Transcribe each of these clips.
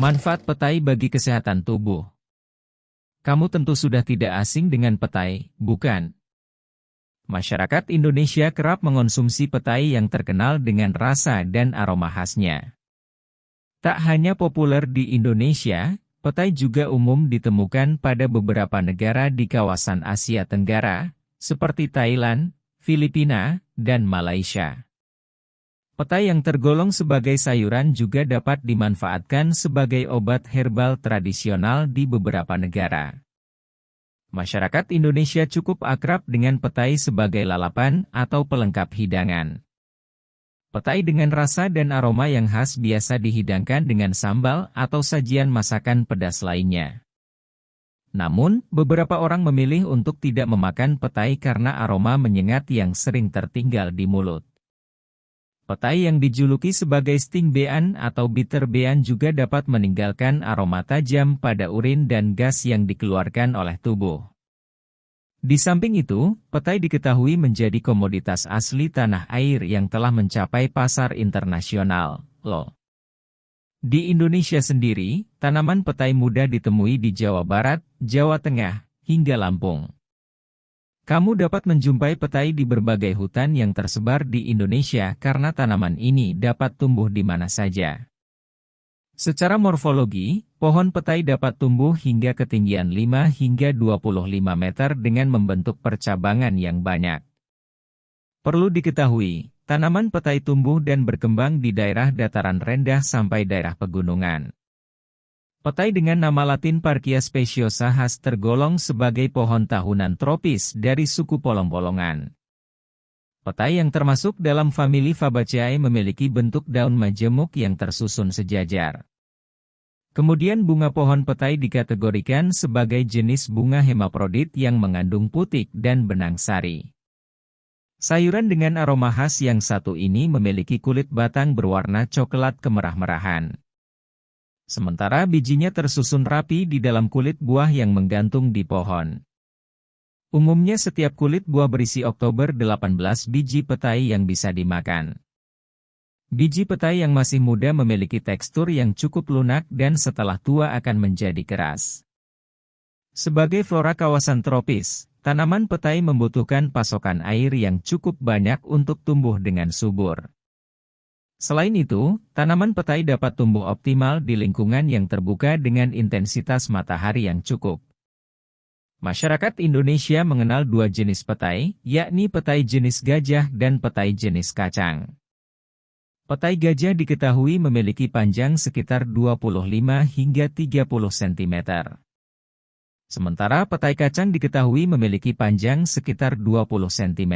Manfaat petai bagi kesehatan tubuh. Kamu tentu sudah tidak asing dengan petai, bukan? Masyarakat Indonesia kerap mengonsumsi petai yang terkenal dengan rasa dan aroma khasnya. Tak hanya populer di Indonesia, petai juga umum ditemukan pada beberapa negara di kawasan Asia Tenggara, seperti Thailand, Filipina, dan Malaysia. Petai yang tergolong sebagai sayuran juga dapat dimanfaatkan sebagai obat herbal tradisional di beberapa negara. Masyarakat Indonesia cukup akrab dengan petai sebagai lalapan atau pelengkap hidangan. Petai dengan rasa dan aroma yang khas biasa dihidangkan dengan sambal atau sajian masakan pedas lainnya. Namun, beberapa orang memilih untuk tidak memakan petai karena aroma menyengat yang sering tertinggal di mulut. Petai yang dijuluki sebagai sting bean atau bitter bean juga dapat meninggalkan aroma tajam pada urin dan gas yang dikeluarkan oleh tubuh. Di samping itu, petai diketahui menjadi komoditas asli tanah air yang telah mencapai pasar internasional, loh. Di Indonesia sendiri, tanaman petai mudah ditemui di Jawa Barat, Jawa Tengah, hingga Lampung. Kamu dapat menjumpai petai di berbagai hutan yang tersebar di Indonesia karena tanaman ini dapat tumbuh di mana saja. Secara morfologi, pohon petai dapat tumbuh hingga ketinggian 5 hingga 25 meter dengan membentuk percabangan yang banyak. Perlu diketahui, tanaman petai tumbuh dan berkembang di daerah dataran rendah sampai daerah pegunungan. Petai dengan nama latin Parkia speciosa khas tergolong sebagai pohon tahunan tropis dari suku polong-polongan. Petai yang termasuk dalam famili Fabaceae memiliki bentuk daun majemuk yang tersusun sejajar. Kemudian bunga pohon petai dikategorikan sebagai jenis bunga hemaprodit yang mengandung putik dan benang sari. Sayuran dengan aroma khas yang satu ini memiliki kulit batang berwarna coklat kemerah-merahan. Sementara bijinya tersusun rapi di dalam kulit buah yang menggantung di pohon. Umumnya setiap kulit buah berisi oktober 18 biji petai yang bisa dimakan. Biji petai yang masih muda memiliki tekstur yang cukup lunak dan setelah tua akan menjadi keras. Sebagai flora kawasan tropis, tanaman petai membutuhkan pasokan air yang cukup banyak untuk tumbuh dengan subur. Selain itu, tanaman petai dapat tumbuh optimal di lingkungan yang terbuka dengan intensitas matahari yang cukup. Masyarakat Indonesia mengenal dua jenis petai, yakni petai jenis gajah dan petai jenis kacang. Petai gajah diketahui memiliki panjang sekitar 25 hingga 30 cm. Sementara petai kacang diketahui memiliki panjang sekitar 20 cm.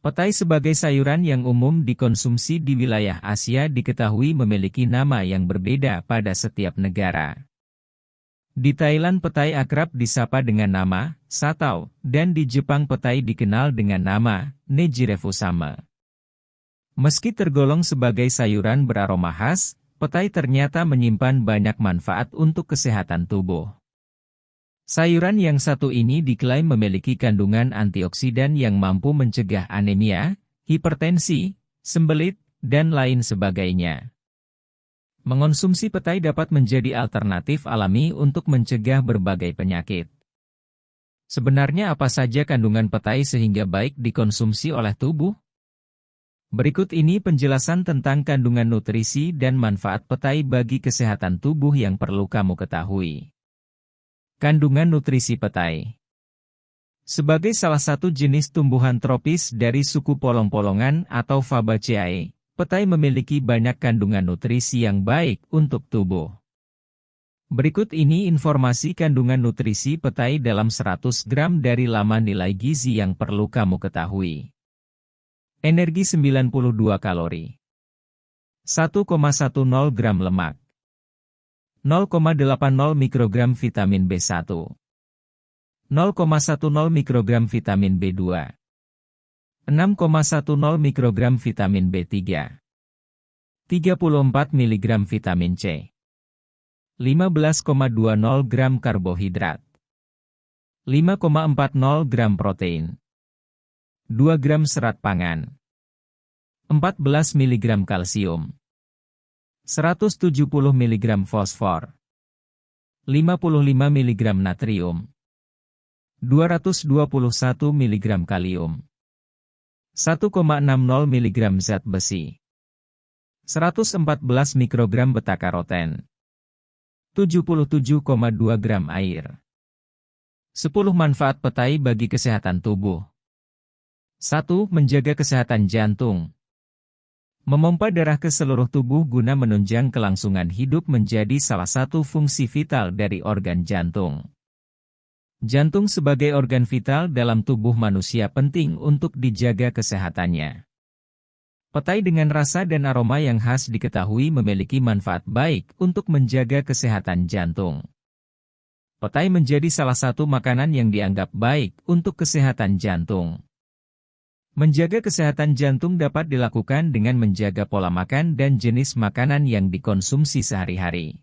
Petai sebagai sayuran yang umum dikonsumsi di wilayah Asia diketahui memiliki nama yang berbeda pada setiap negara. Di Thailand petai akrab disapa dengan nama satau, dan di Jepang petai dikenal dengan nama Nejirefusame. Meski tergolong sebagai sayuran beraroma khas, petai ternyata menyimpan banyak manfaat untuk kesehatan tubuh. Sayuran yang satu ini diklaim memiliki kandungan antioksidan yang mampu mencegah anemia, hipertensi, sembelit, dan lain sebagainya. Mengonsumsi petai dapat menjadi alternatif alami untuk mencegah berbagai penyakit. Sebenarnya apa saja kandungan petai sehingga baik dikonsumsi oleh tubuh? Berikut ini penjelasan tentang kandungan nutrisi dan manfaat petai bagi kesehatan tubuh yang perlu kamu ketahui. Kandungan nutrisi petai. Sebagai salah satu jenis tumbuhan tropis dari suku polong-polongan atau Fabaceae, petai memiliki banyak kandungan nutrisi yang baik untuk tubuh. Berikut ini informasi kandungan nutrisi petai dalam 100 gram dari laman nilai gizi yang perlu kamu ketahui. Energi 92 kalori. 1,10 gram lemak. 0,80 mikrogram vitamin B1. 0,10 mikrogram vitamin B2. 6,10 mikrogram vitamin B3. 34 mg vitamin C. 15,20 gram karbohidrat. 5,40 gram protein. 2 gram serat pangan. 14 mg kalsium, 170 mg fosfor, 55 mg natrium, 221 mg kalium, 1,60 mg zat besi, 114 mikrogram beta-karoten, 77,2 gram air. 10 manfaat petai bagi kesehatan tubuh. 1. Menjaga kesehatan jantung. Memompa darah ke seluruh tubuh guna menunjang kelangsungan hidup menjadi salah satu fungsi vital dari organ jantung. Jantung sebagai organ vital dalam tubuh manusia penting untuk dijaga kesehatannya. Petai dengan rasa dan aroma yang khas diketahui memiliki manfaat baik untuk menjaga kesehatan jantung. Petai menjadi salah satu makanan yang dianggap baik untuk kesehatan jantung. Menjaga kesehatan jantung dapat dilakukan dengan menjaga pola makan dan jenis makanan yang dikonsumsi sehari-hari.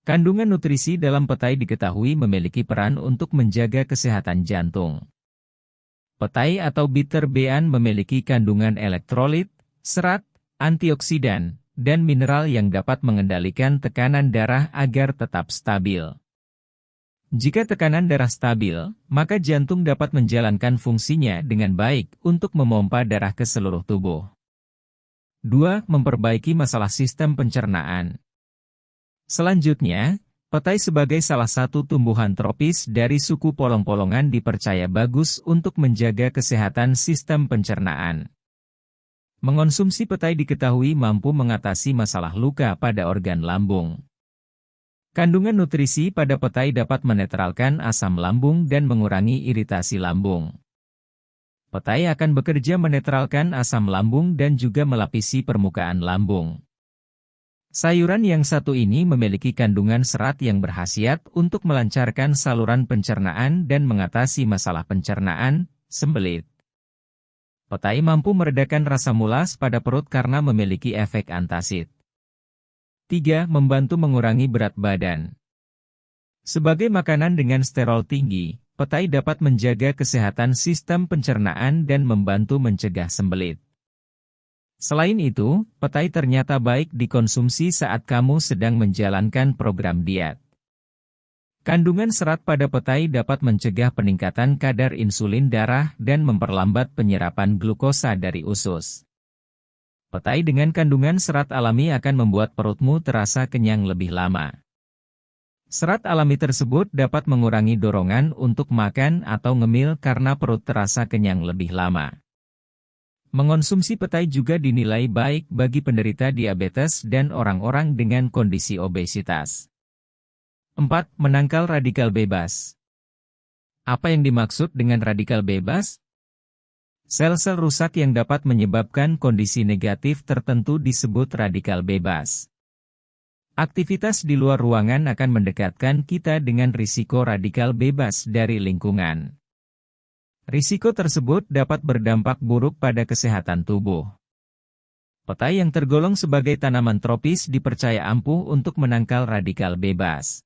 Kandungan nutrisi dalam petai diketahui memiliki peran untuk menjaga kesehatan jantung. Petai atau bitter bean memiliki kandungan elektrolit, serat, antioksidan, dan mineral yang dapat mengendalikan tekanan darah agar tetap stabil. Jika tekanan darah stabil, maka jantung dapat menjalankan fungsinya dengan baik untuk memompa darah ke seluruh tubuh. 2. Memperbaiki masalah sistem pencernaan. Selanjutnya, petai sebagai salah satu tumbuhan tropis dari suku polong-polongan dipercaya bagus untuk menjaga kesehatan sistem pencernaan. Mengonsumsi petai diketahui mampu mengatasi masalah luka pada organ lambung. Kandungan nutrisi pada petai dapat menetralkan asam lambung dan mengurangi iritasi lambung. Petai akan bekerja menetralkan asam lambung dan juga melapisi permukaan lambung. Sayuran yang satu ini memiliki kandungan serat yang berkhasiat untuk melancarkan saluran pencernaan dan mengatasi masalah pencernaan, sembelit. Petai mampu meredakan rasa mulas pada perut karena memiliki efek antasid. 3. Membantu mengurangi berat badan. Sebagai makanan dengan sterol tinggi, petai dapat menjaga kesehatan sistem pencernaan dan membantu mencegah sembelit. Selain itu, petai ternyata baik dikonsumsi saat kamu sedang menjalankan program diet. Kandungan serat pada petai dapat mencegah peningkatan kadar insulin darah dan memperlambat penyerapan glukosa dari usus. Petai dengan kandungan serat alami akan membuat perutmu terasa kenyang lebih lama. Serat alami tersebut dapat mengurangi dorongan untuk makan atau ngemil karena perut terasa kenyang lebih lama. Mengonsumsi petai juga dinilai baik bagi penderita diabetes dan orang-orang dengan kondisi obesitas. 4. Menangkal radikal bebas. Apa yang dimaksud dengan radikal bebas? Sel-sel rusak yang dapat menyebabkan kondisi negatif tertentu disebut radikal bebas. Aktivitas di luar ruangan akan mendekatkan kita dengan risiko radikal bebas dari lingkungan. Risiko tersebut dapat berdampak buruk pada kesehatan tubuh. Petai yang tergolong sebagai tanaman tropis dipercaya ampuh untuk menangkal radikal bebas.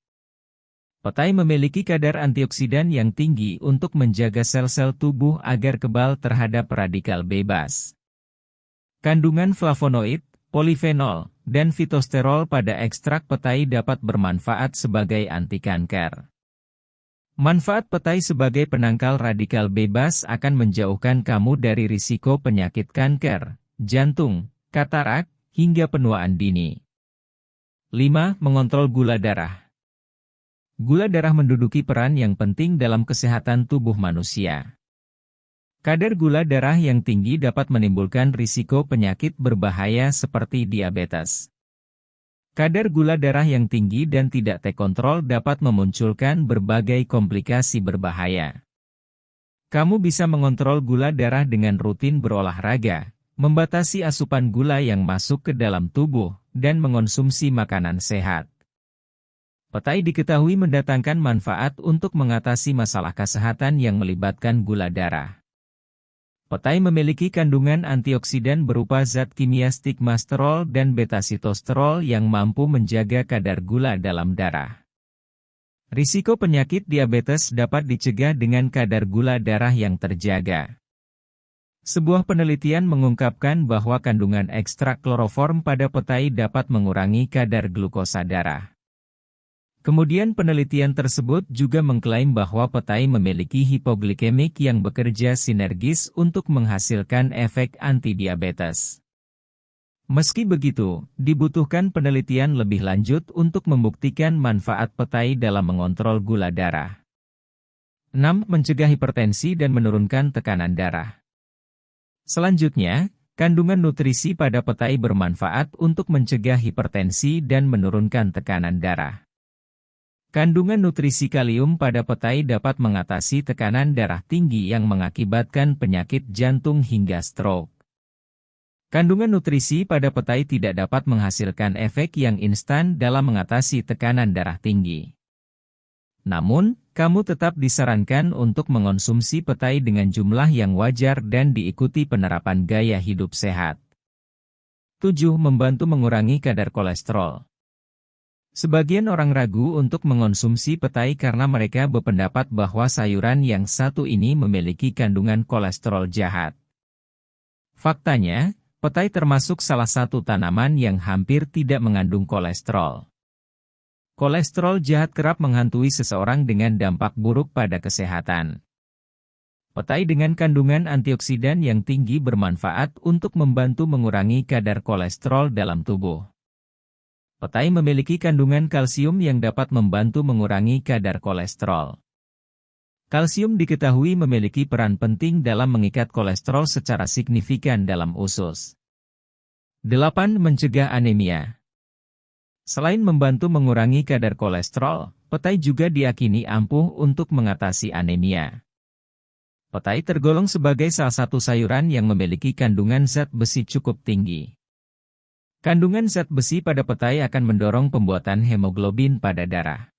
Petai memiliki kadar antioksidan yang tinggi untuk menjaga sel-sel tubuh agar kebal terhadap radikal bebas. Kandungan flavonoid, polifenol, dan fitosterol pada ekstrak petai dapat bermanfaat sebagai anti kanker. Manfaat petai sebagai penangkal radikal bebas akan menjauhkan kamu dari risiko penyakit kanker, jantung, katarak, hingga penuaan dini. 5. Mengontrol gula darah. Gula darah menduduki peran yang penting dalam kesehatan tubuh manusia. Kadar gula darah yang tinggi dapat menimbulkan risiko penyakit berbahaya seperti diabetes. Kadar gula darah yang tinggi dan tidak terkontrol dapat memunculkan berbagai komplikasi berbahaya. Kamu bisa mengontrol gula darah dengan rutin berolahraga, membatasi asupan gula yang masuk ke dalam tubuh, dan mengonsumsi makanan sehat. Petai diketahui mendatangkan manfaat untuk mengatasi masalah kesehatan yang melibatkan gula darah. Petai memiliki kandungan antioksidan berupa zat kimia stigmasterol dan beta-sitosterol yang mampu menjaga kadar gula dalam darah. Risiko penyakit diabetes dapat dicegah dengan kadar gula darah yang terjaga. Sebuah penelitian mengungkapkan bahwa kandungan ekstrak kloroform pada petai dapat mengurangi kadar glukosa darah. Kemudian penelitian tersebut juga mengklaim bahwa petai memiliki hipoglikemik yang bekerja sinergis untuk menghasilkan efek antidiabetes. Meski begitu, dibutuhkan penelitian lebih lanjut untuk membuktikan manfaat petai dalam mengontrol gula darah. 6. Mencegah hipertensi dan menurunkan tekanan darah. Selanjutnya, kandungan nutrisi pada petai bermanfaat untuk mencegah hipertensi dan menurunkan tekanan darah. Kandungan nutrisi kalium pada petai dapat mengatasi tekanan darah tinggi yang mengakibatkan penyakit jantung hingga stroke. Kandungan nutrisi pada petai tidak dapat menghasilkan efek yang instan dalam mengatasi tekanan darah tinggi. Namun, kamu tetap disarankan untuk mengonsumsi petai dengan jumlah yang wajar dan diikuti penerapan gaya hidup sehat. 7. Membantu mengurangi kadar kolesterol. Sebagian orang ragu untuk mengonsumsi petai karena mereka berpendapat bahwa sayuran yang satu ini memiliki kandungan kolesterol jahat. Faktanya, petai termasuk salah satu tanaman yang hampir tidak mengandung kolesterol. Kolesterol jahat kerap menghantui seseorang dengan dampak buruk pada kesehatan. Petai dengan kandungan antioksidan yang tinggi bermanfaat untuk membantu mengurangi kadar kolesterol dalam tubuh. Petai memiliki kandungan kalsium yang dapat membantu mengurangi kadar kolesterol. Kalsium diketahui memiliki peran penting dalam mengikat kolesterol secara signifikan dalam usus. 8. Mencegah anemia. Selain membantu mengurangi kadar kolesterol, petai juga diyakini ampuh untuk mengatasi anemia. Petai tergolong sebagai salah satu sayuran yang memiliki kandungan zat besi cukup tinggi. Kandungan zat besi pada petai akan mendorong pembuatan hemoglobin pada darah.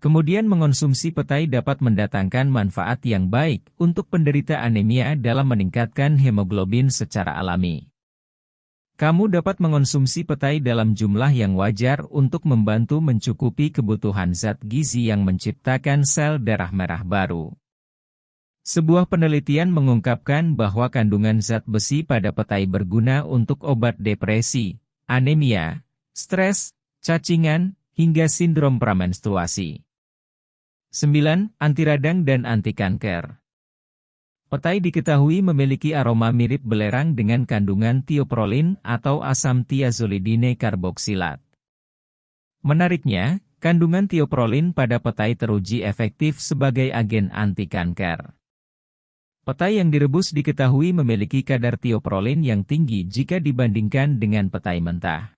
Kemudian mengonsumsi petai dapat mendatangkan manfaat yang baik untuk penderita anemia dalam meningkatkan hemoglobin secara alami. Kamu dapat mengonsumsi petai dalam jumlah yang wajar untuk membantu mencukupi kebutuhan zat gizi yang menciptakan sel darah merah baru. Sebuah penelitian mengungkapkan bahwa kandungan zat besi pada petai berguna untuk obat depresi, anemia, stres, cacingan, hingga sindrom pramenstruasi. 9. Anti radang dan anti kanker. Petai diketahui memiliki aroma mirip belerang dengan kandungan tioprolin atau asam tiazolidine karboksilat. Menariknya, kandungan tioprolin pada petai teruji efektif sebagai agen anti kanker. Petai yang direbus diketahui memiliki kadar tioprolin yang tinggi jika dibandingkan dengan petai mentah.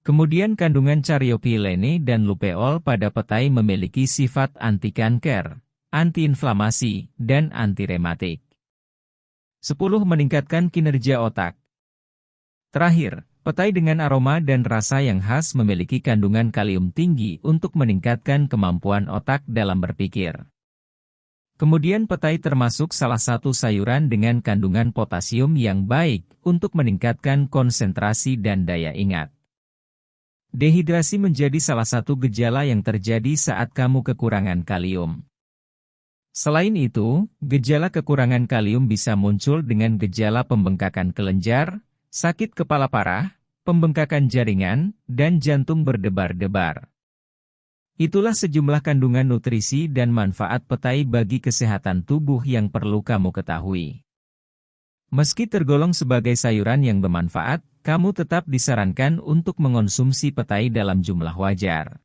Kemudian kandungan caryopyllene dan lupeol pada petai memiliki sifat anti kanker, antiinflamasi, dan anti rematik. 10. Meningkatkan kinerja otak. Terakhir, petai dengan aroma dan rasa yang khas memiliki kandungan kalium tinggi untuk meningkatkan kemampuan otak dalam berpikir. Kemudian petai termasuk salah satu sayuran dengan kandungan potasium yang baik untuk meningkatkan konsentrasi dan daya ingat. Dehidrasi menjadi salah satu gejala yang terjadi saat kamu kekurangan kalium. Selain itu, gejala kekurangan kalium bisa muncul dengan gejala pembengkakan kelenjar, sakit kepala parah, pembengkakan jaringan, dan jantung berdebar-debar. Itulah sejumlah kandungan nutrisi dan manfaat petai bagi kesehatan tubuh yang perlu kamu ketahui. Meski tergolong sebagai sayuran yang bermanfaat, kamu tetap disarankan untuk mengonsumsi petai dalam jumlah wajar.